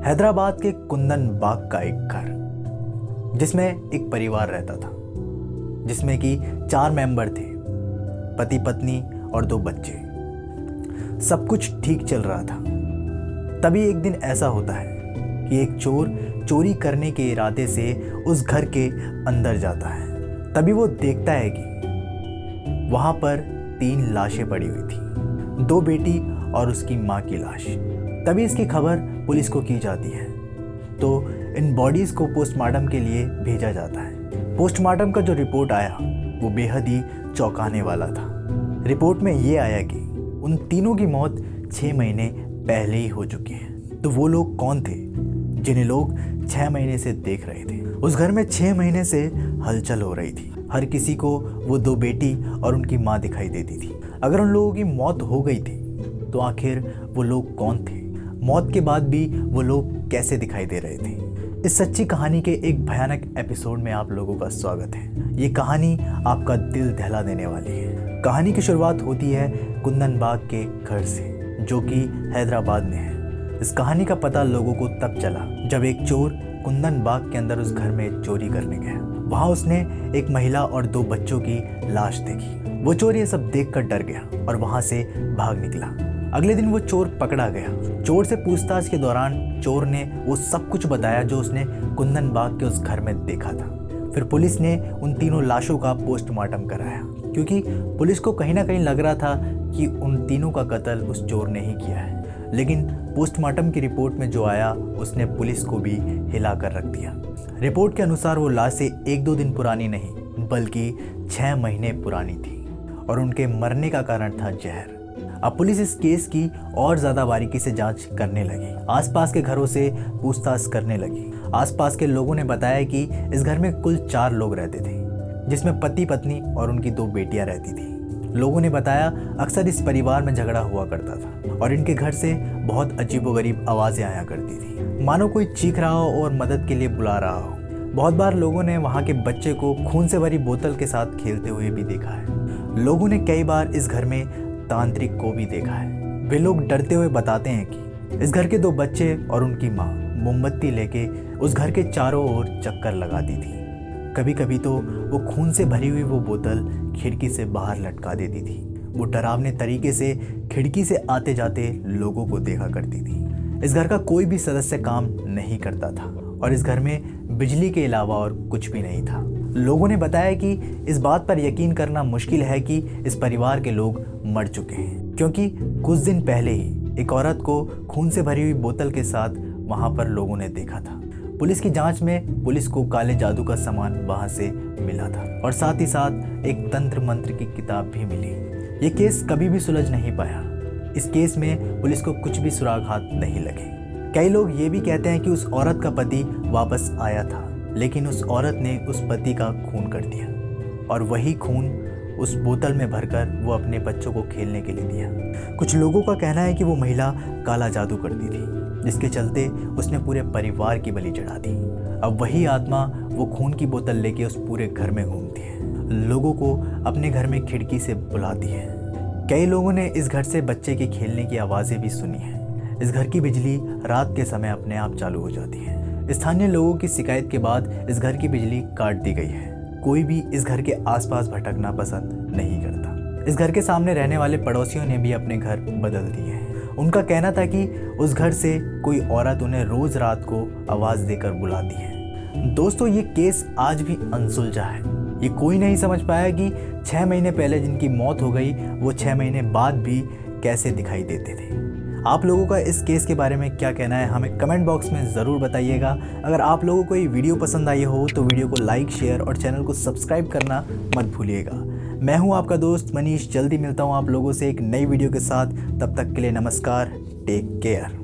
हैदराबाद के कुंदन बाग का एक घर, जिसमें एक परिवार रहता था, जिसमें कि 4 मेंबर थे, पति पत्नी और 2 बच्चे। सब कुछ ठीक चल रहा था। तभी एक दिन ऐसा होता है कि एक चोर चोरी करने के इरादे से उस घर के अंदर जाता है। तभी वो देखता है कि वहां पर 3 लाशें पड़ी हुई थी, 2 बेटी और उसकी माँ की लाश। तभी इसकी खबर पुलिस को की जाती है, तो इन बॉडीज को पोस्टमार्टम के लिए भेजा जाता है। पोस्टमार्टम का जो रिपोर्ट आया वो बेहद ही चौंकाने वाला था। रिपोर्ट में ये आया कि उन तीनों की मौत 6 महीने पहले ही हो चुकी है। तो वो लोग कौन थे जिन्हें लोग 6 महीने से देख रहे थे? उस घर में 6 महीने से हलचल हो रही थी। हर किसी को वो 2 बेटी और उनकी माँ दिखाई देती थी। अगर उन लोगों की मौत हो गई थी तो आखिर वो लोग कौन थे? मौत के बाद भी वो लोग कैसे दिखाई दे रहे थे? इस सच्ची कहानी के एक भयानक एपिसोड में आप लोगों का स्वागत है। ये कहानी आपका दिल दहला देने वाली है। कहानी की शुरुआत होती है कुंदन बाग के घर से, जो कि हैदराबाद में है। इस कहानी का पता लोगों को तब चला जब एक चोर कुंदन बाग के अंदर उस घर में चोरी करने गया। वहां उसने एक महिला और 2 बच्चों की लाश देखी। वो चोर ये सब देखकर डर गया और वहां से भाग निकला। अगले दिन वो चोर पकड़ा गया। चोर से पूछताछ के दौरान चोर ने वो सब कुछ बताया जो उसने कुंदन बाग के उस घर में देखा था। फिर पुलिस ने उन तीनों लाशों का पोस्टमार्टम कराया, क्योंकि पुलिस को कहीं ना कहीं लग रहा था कि उन तीनों का कत्ल उस चोर ने ही किया है। लेकिन पोस्टमार्टम की रिपोर्ट में जो आया उसने पुलिस को भी हिला कर रख दिया। रिपोर्ट के अनुसार वो लाशें 1-2 दिन पुरानी नहीं बल्कि 6 महीने पुरानी थी और उनके मरने का कारण था जहर। अब पुलिस इस केस की और ज़्यादा बारीकी से जांच करने लगी। आसपास के घरों से पूछताछ करने लगी। आसपास के लोगों ने बताया कि इस घर में कुल 4 लोग रहते थे, जिसमें पति पत्नी और उनकी 2 बेटियां रहती थी। लोगों ने बताया अक्सर इस परिवार में झगड़ा हुआ करता था और इनके घर से बहुत अजीबोगरीब आवाज़ें आया करती थी, मानो कोई चीख रहा हो और मदद के लिए बुला रहा हो। बहुत बार लोगों ने वहाँ के बच्चे को खून से भरी बोतल के साथ खेलते हुए भी देखा है। लोगों ने कई बार इस घर में तांत्रिक को भी देखा है। वे लोग डरते हुए बताते हैं कि इस घर के 2 बच्चे और उनकी माँ मोमबत्ती लेके उस घर के चारों ओर चक्कर लगाती थी। कभी कभी तो वो खून से भरी हुई वो बोतल खिड़की से बाहर लटका देती थी। वो डरावने तरीके से खिड़की से आते जाते लोगों को देखा करती थी। इस घर का कोई भी सदस्य काम नहीं करता था और इस घर में बिजली के अलावा और कुछ भी नहीं था। लोगों ने बताया कि इस बात पर यकीन करना मुश्किल है कि इस परिवार के लोग मर चुके हैं, क्योंकि कुछ दिन पहले ही एक औरत को खून से भरी हुई बोतल के साथ वहां पर लोगों ने देखा था। पुलिस की जांच में पुलिस को काले जादू का सामान वहां से मिला था और साथ ही साथ एक तंत्र मंत्र की किताब भी मिली। ये केस कभी भी सुलझ नहीं पाया। इस केस में पुलिस को कुछ भी सुराग हाथ नहीं लगे। कई लोग ये भी कहते हैं कि उस औरत का पति वापस आया था, लेकिन उस औरत ने उस पति का खून कर दिया और वही खून उस बोतल में भरकर वो अपने बच्चों को खेलने के लिए दिया। कुछ लोगों का कहना है कि वो महिला काला जादू करती थी, जिसके चलते उसने पूरे परिवार की बलि चढ़ा दी। अब वही आत्मा वो खून की बोतल लेके उस पूरे घर में घूमती है, लोगों को अपने घर में खिड़की से बुलाती है। कई लोगों ने इस घर से बच्चे के खेलने की आवाज़ें भी सुनी हैं। इस घर की बिजली रात के समय अपने आप चालू हो जाती है। स्थानीय लोगों की शिकायत के बाद इस घर की बिजली काट दी गई है। कोई भी इस घर के आसपास भटकना पसंद नहीं करता। इस घर के सामने रहने वाले पड़ोसियों ने भी अपने घर बदल दिए हैं। उनका कहना था कि उस घर से कोई औरत उन्हें रोज रात को आवाज़ देकर बुलाती है। दोस्तों, ये केस आज भी अनसुलझा है। ये कोई नहीं समझ पाया कि 6 महीने पहले जिनकी मौत हो गई वो 6 महीने बाद भी कैसे दिखाई देते थे। आप लोगों का इस केस के बारे में क्या कहना है, हमें कमेंट बॉक्स में ज़रूर बताइएगा। अगर आप लोगों को ये वीडियो पसंद आई हो तो वीडियो को लाइक, शेयर और चैनल को सब्सक्राइब करना मत भूलिएगा। मैं हूँ आपका दोस्त मनीष। जल्दी मिलता हूँ आप लोगों से एक नई वीडियो के साथ। तब तक के लिए नमस्कार, टेक केयर।